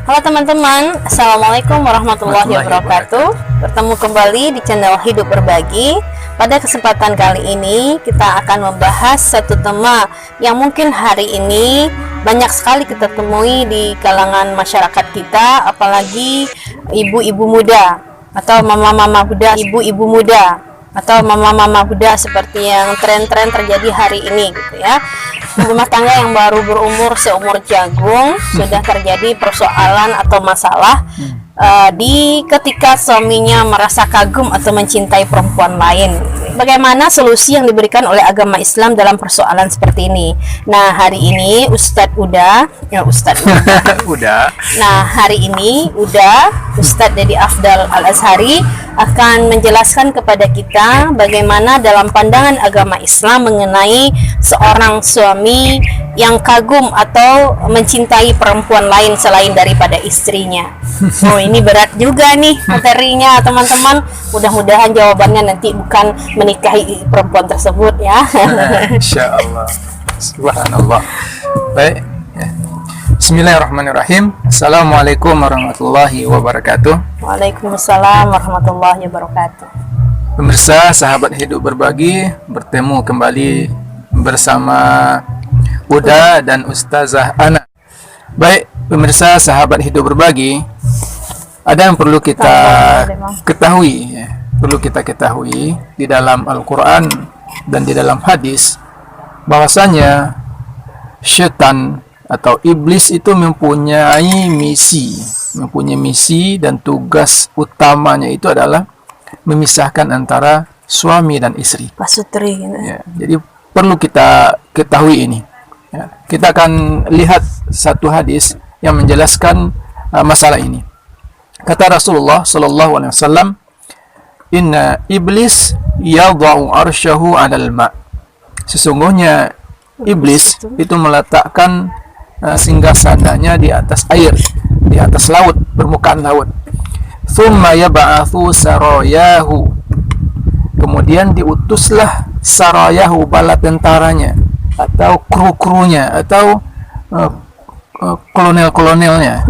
Halo teman-teman, Assalamualaikum warahmatullahi wabarakatuh. Bertemu kembali di channel Hidup Berbagi. Pada kesempatan kali ini kita akan membahas satu tema yang mungkin hari ini banyak sekali kita temui di kalangan masyarakat kita, apalagi ibu-ibu muda atau mama-mama muda, ibu-ibu muda atau mama-mama muda seperti yang tren-tren terjadi hari ini gitu ya. Rumah tangga yang baru berumur seumur jagung sudah terjadi persoalan atau masalah di ketika suaminya merasa kagum atau mencintai perempuan lain. Bagaimana solusi yang diberikan oleh agama Islam dalam persoalan seperti ini? Nah, hari ini Ustadz Uda. Nah, hari ini Ustadz Dedi Afdal Al-Azhari akan menjelaskan kepada kita bagaimana dalam pandangan agama Islam mengenai seorang suami yang kagum atau mencintai perempuan lain selain daripada istrinya. Oh, ini berat juga nih materinya, teman-teman. Mudah-mudahan jawabannya nanti bukan menikahi perempuan tersebut ya. Insyaallah. Subhanallah. Baik. Bismillahirrahmanirrahim. Assalamualaikum warahmatullahi wabarakatuh. Waalaikumsalam warahmatullahi wabarakatuh. Pemirsa sahabat Hidup Berbagi, bertemu kembali bersama Uda dan Ustazah Ana. Baik, pemirsa sahabat Hidup Berbagi, ada yang perlu kita ketahui ya. Perlu kita ketahui di dalam Al-Quran dan di dalam hadis bahwasanya syaitan atau iblis itu mempunyai misi dan tugas utamanya itu adalah memisahkan antara suami dan istri. Pasutri gitu. Ya, jadi perlu kita ketahui ini. Ya, kita akan lihat satu hadis yang menjelaskan masalah ini. Kata Rasulullah sallallahu alaihi wasallam, "Inna iblis yadha'u arsyahu 'alal ma'." Sesungguhnya iblis itu meletakkan singgasananya di atas air, di atas laut, permukaan laut. Thumma yab'athu sarayahu. Kemudian diutuslah sarayahu, bala tentaranya atau kru-krunya atau kolonel-kolonelnya.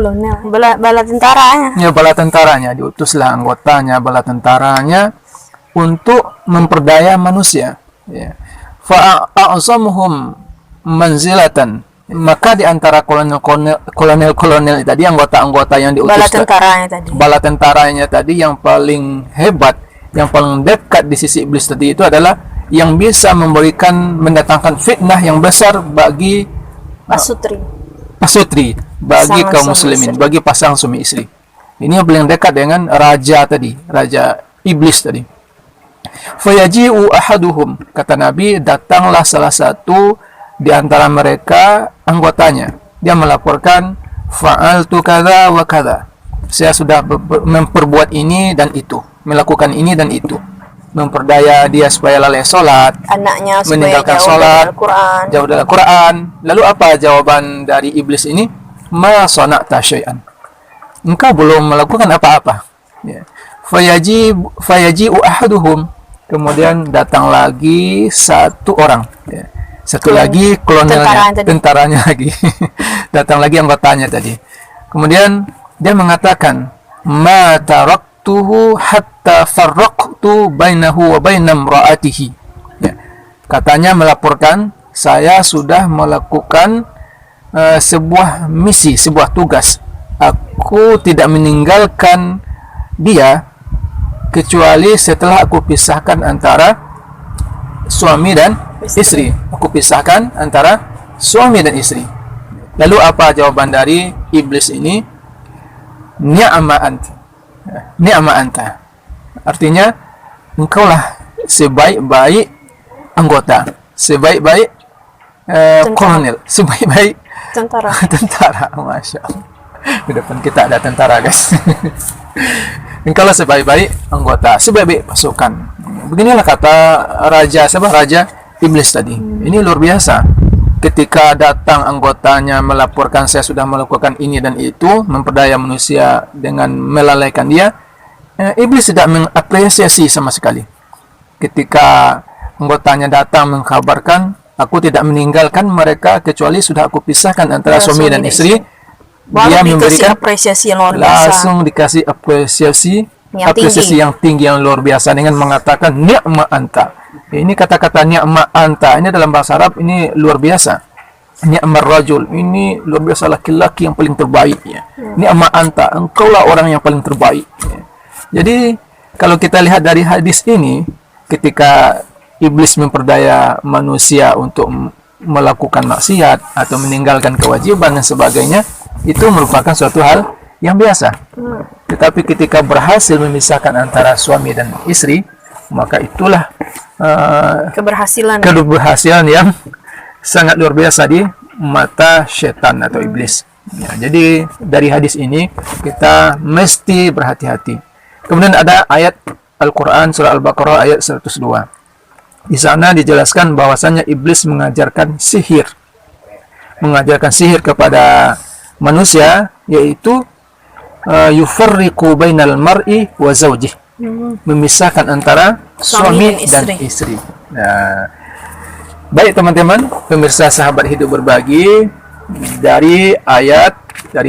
Bala tentaranya. Ya, bala tentaranya, diutuslah anggotanya, bala tentaranya untuk memperdaya manusia. Ya. Fa'a'azamuhum manzilatan. Maka di antara kolonel tadi, anggota-anggota yang diutus, bala tentaranya tadi yang paling hebat, yang paling dekat di sisi iblis tadi itu adalah yang bisa mendatangkan fitnah yang besar bagi pasutri bagi kaum muslimin, bagi pasangan suami istri. Ini yang paling dekat dengan raja tadi, raja iblis tadi. Fayaji'u ahaduhum, kata Nabi, datanglah salah satu di antara mereka anggotanya. Dia melaporkan, fa'altu kadza wa kadza. Saya sudah memperbuat ini dan itu, melakukan ini dan itu. Memperdaya dia supaya lalai sholat, anaknya supaya meninggalkan sholat, jauh dari Al-Quran. Lalu apa jawaban dari iblis ini? Ma sana'ta syai'an. Engkau belum melakukan apa-apa. Ya. Fayaji'u ahaduhum. Kemudian datang lagi satu orang. Ya. Satu lagi kolonelnya, tentaranya lagi. Datang lagi anggotanya tadi. Kemudian dia mengatakan, ma taraktuhu hatta farraqtu bainahu wa baina imra'atihi. Ya. Katanya melaporkan, saya sudah melakukan sebuah misi, sebuah tugas. Aku tidak meninggalkan dia kecuali setelah aku pisahkan antara suami dan istri. Aku pisahkan antara suami dan istri. Lalu apa jawaban dari iblis ini? Ni'ma anta. Ni'ma anta. Artinya, engkaulah sebaik-baik anggota, sebaik-baik kolonel, sebaik-baik tentara. Masya Allah. Di depan kita ada tentara, guys. Engkaulah sebaik-baik anggota, sebaik-baik pasukan. Beginilah kata raja iblis tadi. Ini luar biasa. Ketika datang anggotanya melaporkan, saya sudah melakukan ini dan itu, memperdaya manusia dengan melalaikan dia, iblis tidak mengapresiasi sama sekali. Ketika anggotanya datang mengkabarkan, aku tidak meninggalkan mereka kecuali sudah aku pisahkan antara suami dan istri, Baru dia dikasih memberikan apresiasi yang luar biasa. langsung dikasih apresiasi Yang yang tinggi yang luar biasa dengan mengatakan ni'ma anta. Ini kata-kata ni'ma anta ini dalam bahasa Arab ini luar biasa. Ni'mar rajul, ini luar biasa, laki-laki yang paling terbaik ya. Ni'ma anta, engkaulah orang yang paling terbaik ya. Jadi kalau kita lihat dari hadis ini, ketika iblis memperdaya manusia untuk melakukan maksiat atau meninggalkan kewajiban dan sebagainya, itu merupakan suatu hal yang biasa. Tetapi ketika berhasil memisahkan antara suami dan istri, maka itulah keberhasilan yang sangat luar biasa di mata setan atau iblis. Ya, jadi dari hadis ini kita mesti berhati-hati. Kemudian ada ayat Al-Quran surah Al-Baqarah ayat 102. Di sana dijelaskan bahwasannya iblis mengajarkan sihir kepada manusia, yaitu yufarriqu bainal mar'i wa zawjih, memisahkan antara suami dan istri. Nah, baik teman-teman pemirsa sahabat hidup berbagi, dari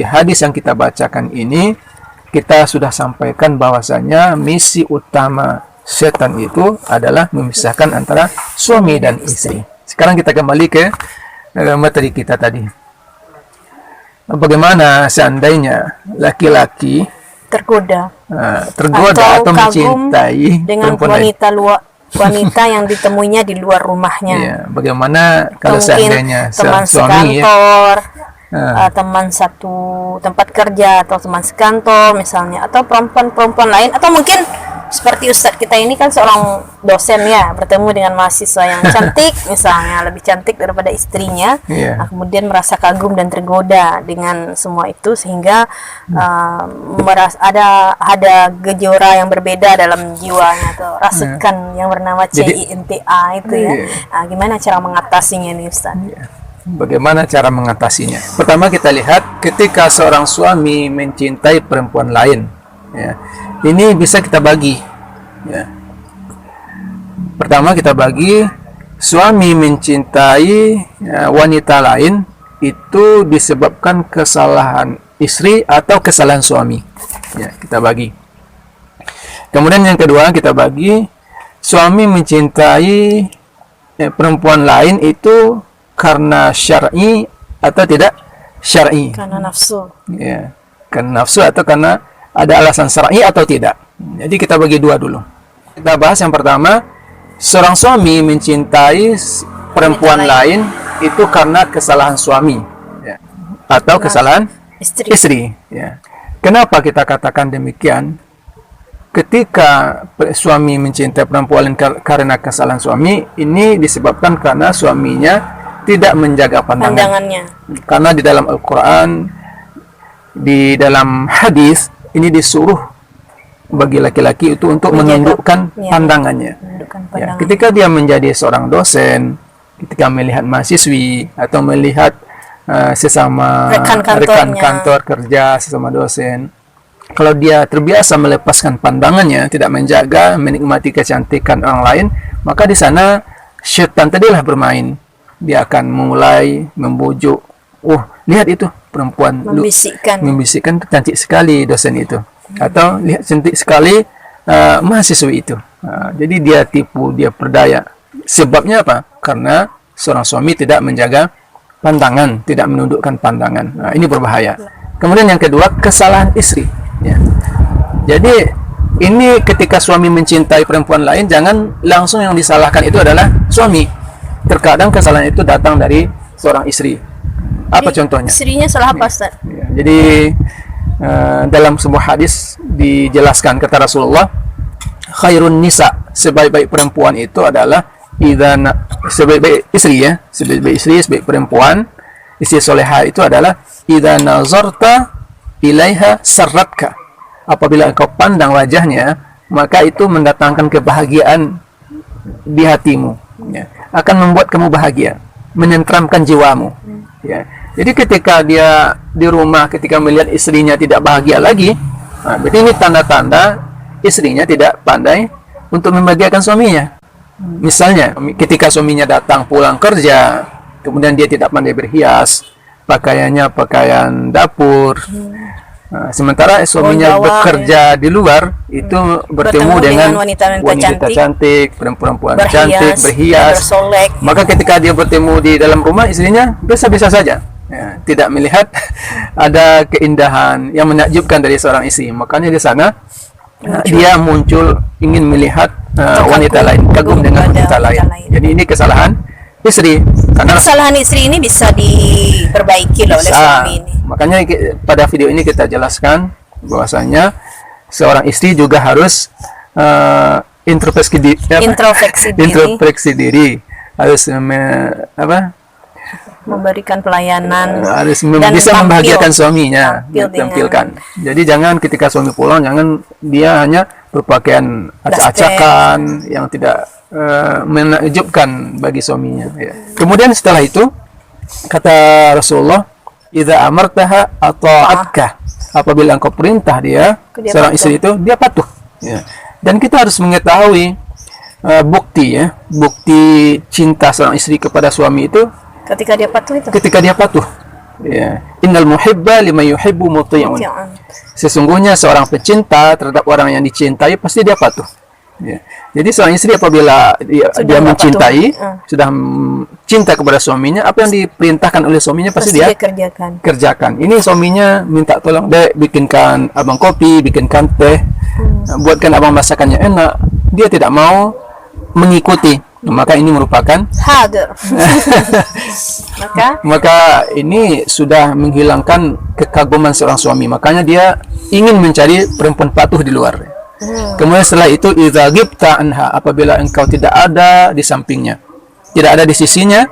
hadis yang kita bacakan ini kita sudah sampaikan bahwasanya misi utama setan itu adalah memisahkan antara suami dan istri. Sekarang kita kembali ke materi kita tadi. Bagaimana seandainya laki-laki tergoda atau mencintai dengan wanita yang ditemuinya di luar rumahnya. Ya, bagaimana kalau mungkin seandainya teman suami sekantor, teman satu tempat kerja atau teman sekantor misalnya, atau perempuan lain, atau mungkin seperti Ustadz kita ini kan seorang dosen ya, bertemu dengan mahasiswa yang cantik misalnya, lebih cantik daripada istrinya. Nah, kemudian merasa kagum dan tergoda dengan semua itu, sehingga ada gejora yang berbeda dalam jiwanya atau rasukan yang bernama CINTA itu ya. Nah, gimana cara mengatasinya nih Ustadz? Bagaimana cara mengatasinya? Pertama kita lihat ketika seorang suami mencintai perempuan lain, ya, ini bisa kita bagi ya. Pertama kita bagi, suami mencintai wanita lain itu disebabkan kesalahan istri atau kesalahan suami ya, kita bagi. Kemudian yang kedua kita bagi, suami mencintai perempuan lain itu karena syar'i atau tidak syar'i, karena nafsu ya, karena nafsu atau karena ada alasan syar'i atau tidak. Jadi kita bagi dua dulu. Kita bahas yang pertama, seorang suami mencintai perempuan lain itu karena kesalahan suami ya, atau kesalahan istri ya. Kenapa kita katakan demikian? Ketika suami mencintai perempuan lain karena kesalahan suami, ini disebabkan karena suaminya tidak menjaga pandangannya. Karena di dalam Al-Quran, di dalam hadis, ini disuruh bagi laki-laki itu untuk menundukkan pandangannya. Ya, ketika dia menjadi seorang dosen, ketika melihat mahasiswi atau melihat sesama rekan kantor kerja, sesama dosen, kalau dia terbiasa melepaskan pandangannya, tidak menjaga, menikmati kecantikan orang lain, maka di sana syaitan tadilah bermain. Dia akan mulai membujuk, lihat itu perempuan, membisikkan cantik sekali dosen itu, atau lihat cantik sekali mahasiswi itu. Jadi dia tipu, dia perdaya. Sebabnya apa? Karena seorang suami tidak menjaga pandangan, tidak menundukkan pandangan. Ini berbahaya. Kemudian yang kedua, kesalahan istri ya. Jadi ini ketika suami mencintai perempuan lain, jangan langsung yang disalahkan itu adalah suami. Terkadang kesalahan itu datang dari seorang istri. Apa contohnya? Istrinya salah apa, Ustaz? Ya, jadi dalam sebuah hadis dijelaskan, kata Rasulullah, khairun nisa, sebaik-baik perempuan itu adalah sebaik-baik istri ya, sebaik-baik istri, sebaik perempuan, istri soleha itu adalah idza nazarta ilaiha sarratka. Apabila engkau pandang wajahnya, maka itu mendatangkan kebahagiaan di hatimu ya. Akan membuat kamu bahagia, menenteramkan jiwamu ya. Jadi ketika dia di rumah, ketika melihat istrinya tidak bahagia lagi, berarti ini tanda-tanda istrinya tidak pandai untuk membahagiakan suaminya. Misalnya ketika suaminya datang pulang kerja, kemudian dia tidak pandai berhias, pakaiannya pakaian dapur. Sementara suaminya Bawang, bekerja di luar itu bertemu dengan wanita-wanita cantik, perempuan cantik, dan berhias. bersolek. Maka ketika dia bertemu di dalam rumah, istrinya biasa-biasa saja, ya, tidak melihat ada keindahan yang menakjubkan dari seorang istri. Makanya di sana dia muncul ingin melihat wanita lain, kagum dengan wanita lain. Jadi ini kesalahan istri. Karena kesalahan istri ini bisa diperbaiki loh oleh suami ini. Makanya pada video ini kita jelaskan bahwasanya seorang istri juga harus introspeksi diri, harus memberikan pelayanan, harus dan bisa membahagiakan suaminya, tampilkan. Jadi jangan ketika suami pulang, jangan dia hanya berpakaian acak-acakan yang tidak menakjubkan bagi suaminya. Ya. Kemudian setelah itu kata Rasulullah, idza amartaha ata'atka, apabila engkau perintah dia seorang istri itu, dia patuh. Ya. Dan kita harus mengetahui bukti cinta seorang istri kepada suami itu ketika dia patuh itu. Ketika dia patuh. Ya. Innal muhibba liman yuhibbu muti'un. Sesungguhnya seorang pecinta terhadap orang yang dicintai pasti dia patuh. Ya. Jadi seorang istri apabila dia mencintai, sudah cinta kepada suaminya, apa yang diperintahkan oleh suaminya pasti dia kerjakan. Ini suaminya minta tolong, dek bikinkan abang kopi, bikinkan teh, buatkan abang masakannya enak. Dia tidak mau mengikuti, maka ini merupakan hadir. maka ini sudah menghilangkan kekaguman seorang suami. Makanya dia ingin mencari perempuan patuh di luar. Kemudian setelah itu idza ghibta anha, apabila engkau tidak ada di sampingnya, tidak ada di sisinya,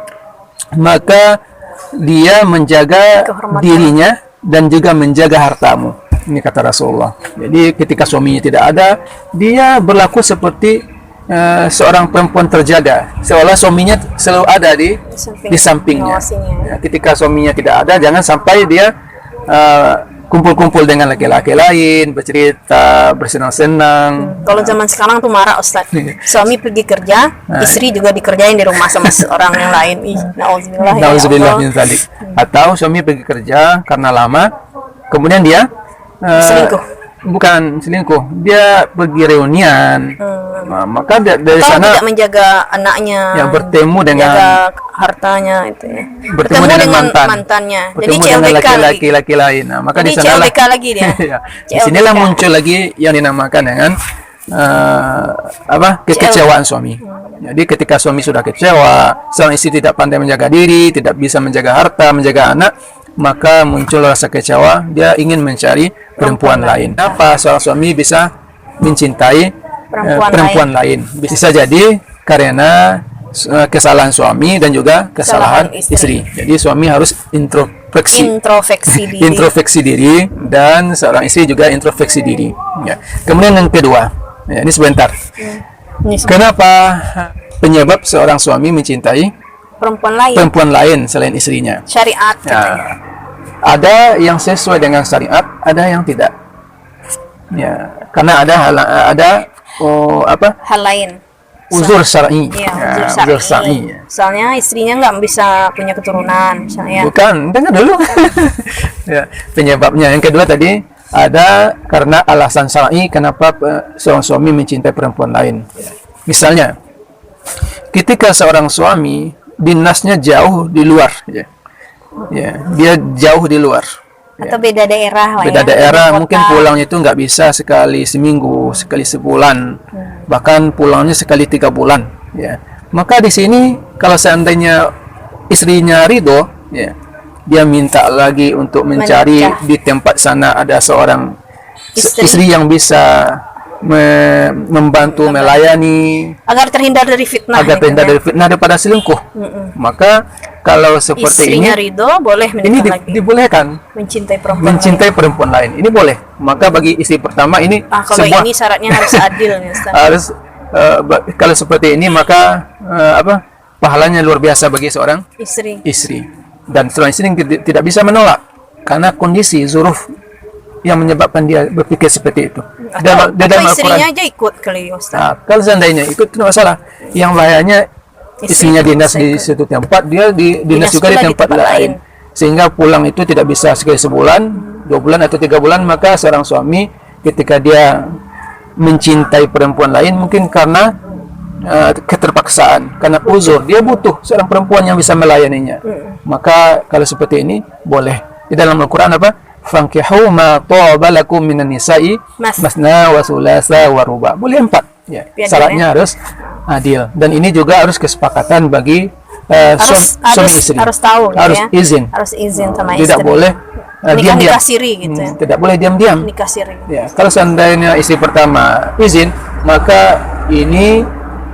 maka dia menjaga dirinya dan juga menjaga hartamu. Ini kata Rasulullah. Jadi ketika suaminya tidak ada, dia berlaku seperti seorang perempuan terjaga, seolah suaminya selalu ada di sampingnya. Ya, ketika suaminya tidak ada, jangan sampai dia kumpul-kumpul dengan laki-laki lain, bercerita, bersenang-senang. Kalau zaman sekarang tuh marah, Ustaz. Suami pergi kerja, istri juga dikerjain di rumah sama seorang yang lain. Nauzubillah min dzalik. Atau suami pergi kerja karena lama, kemudian dia bukan selingkuh, dia pergi reunian. Maka dari sana tidak menjaga anaknya, yang bertemu dengan hartanya itu ya. Bertemu dengan mantannya. Jadi dengan laki-laki lain. Nah, maka di sana lagi dia. Ya, di sinilah muncul lagi yang dinamakan dengan kekecewaan suami. Jadi ketika suami sudah kecewa, seorang istri tidak pandai menjaga diri, tidak bisa menjaga harta, menjaga anak, maka muncul rasa kecewa, dia ingin mencari perempuan lain. Kenapa seorang suami bisa mencintai perempuan lain? Bisa jadi karena kesalahan suami dan juga kesalahan istri. Jadi suami harus introspeksi diri dan seorang istri juga introspeksi diri. Ya. Kemudian yang kedua, ya, ini sebentar. Kenapa penyebab seorang suami mencintai perempuan lain selain istrinya? Syariat. Ya. Ada yang sesuai dengan syariat, ada yang tidak. Ya, karena ada hal lain. Uzur syar'i. Ya, uzur syar'i. Misalnya istrinya nggak bisa punya keturunan, misalnya. Bukan, dengar dulu. Ya, penyebabnya yang kedua tadi ada karena alasan syar'i kenapa seorang suami mencintai perempuan lain. Misalnya, ketika seorang suami dinasnya jauh di luar, ya, dia jauh di luar. Atau beda daerah lah. Beda daerah, mungkin pulangnya itu nggak bisa sekali seminggu, sekali sebulan, bahkan pulangnya sekali 3 bulan. Ya, maka di sini kalau seandainya istrinya ridho, ya, dia minta lagi untuk mencari di tempat sana ada seorang istri yang bisa membantu melayani agar terhindar dari fitnah, daripada selingkuh. Maka kalau seperti istrinya ini ridho, boleh ini dibolehkan mencintai perempuan lain. Ini boleh. Maka bagi istri pertama ini kalau ini syaratnya harus adil nih, Ustaz. Harus kalau seperti ini maka pahalanya luar biasa bagi seorang istri. Dan seorang istri tidak bisa menolak karena kondisi zuruf yang menyebabkan dia berpikir seperti itu. Atau istrinya aja ikut kali, Ustaz. Nah, kalau seandainya ikut tidak masalah. Yang bahayanya istrinya dinas di suatu tempat, dia dinas juga di tempat lain. sehingga pulang itu tidak bisa sekali sebulan, 2 bulan atau 3 bulan, maka seorang suami ketika dia mencintai perempuan lain mungkin karena keterpaksaan, karena uzur, dia butuh seorang perempuan yang bisa melayaninya. Maka kalau seperti ini boleh. Di dalam Al-Quran apa? Fankihu ma taba lakum minan nisa'i masna wa sulasa wa ruba. Boleh 4. Ya. Syaratnya harus adil, dan ini juga harus kesepakatan bagi suami istri. Harus tahu gitu harus ya. izin. Harus izin sama istri. Tidak boleh diam-diam. Nikah siri gitu ya. Tidak boleh diam-diam. Nikah siri. Ya, kalau seandainya istri pertama izin, maka ini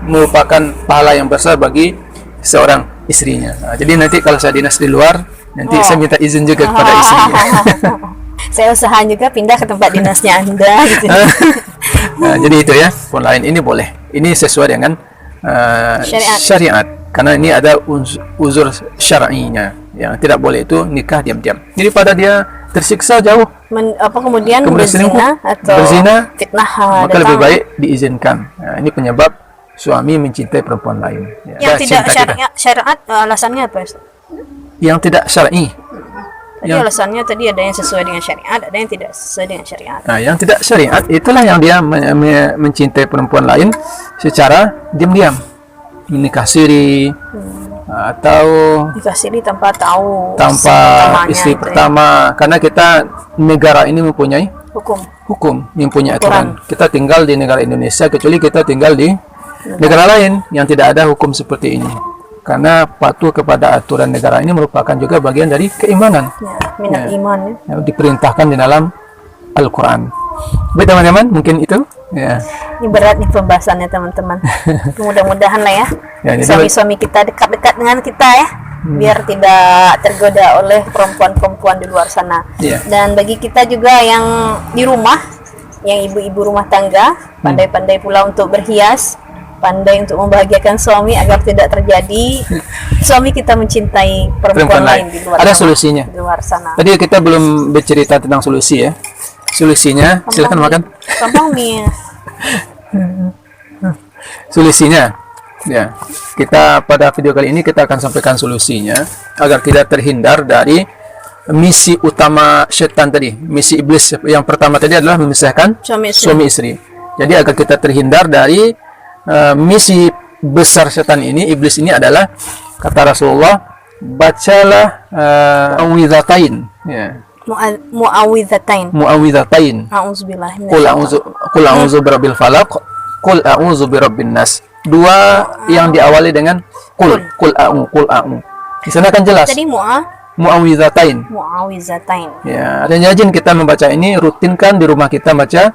merupakan pahala yang besar bagi seorang istrinya. Nah, jadi nanti kalau saya dinas di luar, nanti saya minta izin juga kepada istrinya. Saya usahakan juga pindah ke tempat dinasnya Anda gitu. Nah, jadi itu ya, pun lain ini boleh. Ini sesuai dengan syariat. Karena ini ada uzur syar'inya. Yang tidak boleh itu nikah diam-diam. Jadi pada dia tersiksa jauh, kemudian berzina atau fitnah, maka lebih baik diizinkan. Nah, ini penyebab suami mencintai perempuan lain. Yang tidak syariat, alasannya apa? Yang tidak syar'i. Tadi alasannya tadi ada yang sesuai dengan syariat, ada yang tidak sesuai dengan syariat. Nah, yang tidak syariat itulah yang dia mencintai perempuan lain secara diam-diam, menikah siri, atau nikah siri tanpa istri pertama. Karena kita negara ini mempunyai hukum, mempunyai aturan. Kita tinggal di negara Indonesia, kecuali kita tinggal di negara lain yang tidak ada hukum seperti ini. Karena patuh kepada aturan negara ini merupakan juga bagian dari keimanan. Minat iman ya. Diperintahkan di dalam Al-Quran. Baik teman-teman, mungkin itu. Ya. Ini berat nih pembahasannya teman-teman. Mudah-mudahan lah ya, suami-suami kita dekat-dekat dengan kita ya, biar tidak tergoda oleh perempuan-perempuan di luar sana. Dan bagi kita juga yang di rumah, yang ibu-ibu rumah tangga, pandai-pandai pula untuk berhias, pandai untuk membahagiakan suami agar tidak terjadi suami kita mencintai perempuan lain di luar ada sana, solusinya di luar sana. Tadi kita belum bercerita tentang solusi ya. Solusinya silakan makan. Gampang nih. Solusinya ya, kita pada video kali ini kita akan sampaikan solusinya agar tidak terhindar dari misi utama setan tadi, misi iblis. Yang pertama tadi adalah memisahkan suami istri. Jadi agar kita terhindar dari misi besar setan ini, iblis ini adalah, kata Rasulullah, bacalah muawwidzatain ya. Muawwidzatain. A'udzubillahi Qul a'udzu birabbil falaq, qul a'udzu birabbin nas. Dua yang diawali dengan qul a'u. Di sana kan jelas. Jadi muawwidzatain. Ya, dan rajin kita membaca ini, rutinkan di rumah kita baca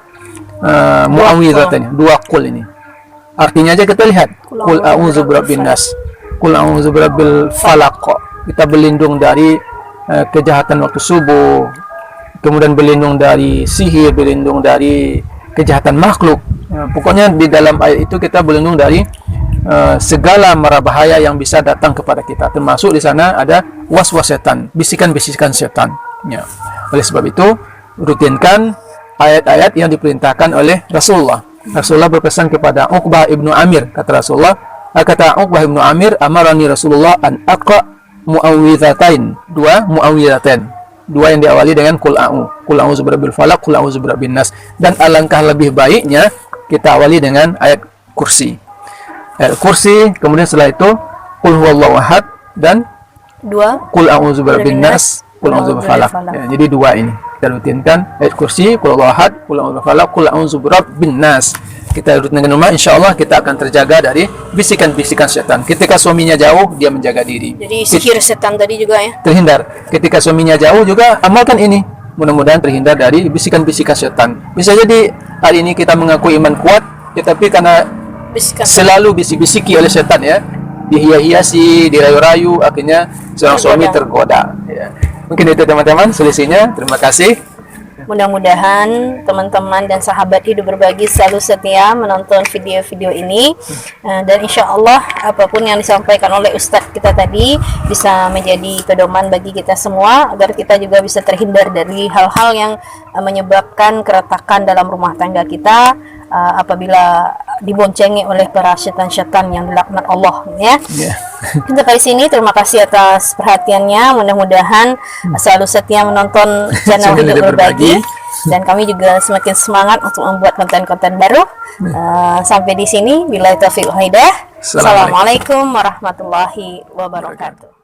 muawwidzatain, dua qul ini. Artinya aja kita lihat, qul a'udzu birabbin nas, qul a'udzu birabbil falaq. Kita berlindung dari kejahatan waktu subuh, kemudian berlindung dari sihir, berlindung dari kejahatan makhluk. Pokoknya di dalam ayat itu kita berlindung dari segala mara bahaya yang bisa datang kepada kita. Termasuk di sana ada was-was setan, bisikan-bisikan setan. Ya. Oleh sebab itu, rutinkan ayat-ayat yang diperintahkan oleh Rasulullah. Rasulullah berpesan kepada Uqbah ibnu Amir, kata Uqbah ibnu Amir, amarani Rasulullah an aqra muawwidzatain, dua muawwidzatain, dua yang diawali dengan qul a'udzu birabbil falaq, qul a'udzu birabbin nas. Dan alangkah lebih baiknya kita awali dengan ayat kursi. Ayat kursi, kemudian setelah itu qul huwallahu ahad dan dua qul a'udzu birabbin nas, qul a'udzu birabbil falaq. Ya, jadi dua ini kita rutinkan, ayat kursi, qul huwallahu ahad, qul a'udzu birabbil falaq, qul a'udzu birabbin nas. Kita rutinkan dengan rumah, insyaallah kita akan terjaga dari bisikan-bisikan setan. Ketika suaminya jauh, dia menjaga diri. Jadi sihir setan tadi juga ya, terhindar. Ketika suaminya jauh juga amalkan ini. Mudah-mudahan terhindar dari bisikan-bisikan setan. Bisa jadi hari ini kita mengaku iman kuat, tetapi karena selalu bisik-bisiki oleh setan ya, dihia-hiasi, dirayu-rayu, akhirnya seorang suami tergoda ya. Mungkin itu teman-teman solusinya. Terima kasih. Mudah-mudahan teman-teman dan sahabat hidup berbagi selalu setia menonton video-video ini, dan insya Allah apapun yang disampaikan oleh Ustadz kita tadi bisa menjadi pedoman bagi kita semua agar kita juga bisa terhindar dari hal-hal yang menyebabkan keretakan dalam rumah tangga kita apabila diboncengi oleh para setan-setan yang dilaknat Allah ya. Sampai di sini, terima kasih atas perhatiannya. Mudah-mudahan selalu setia menonton channel Hidup Berbagi, dan kami juga semakin semangat untuk membuat konten-konten baru. Sampai di sini, billahi taufiq wal hidayah. Assalamualaikum warahmatullahi wabarakatuh.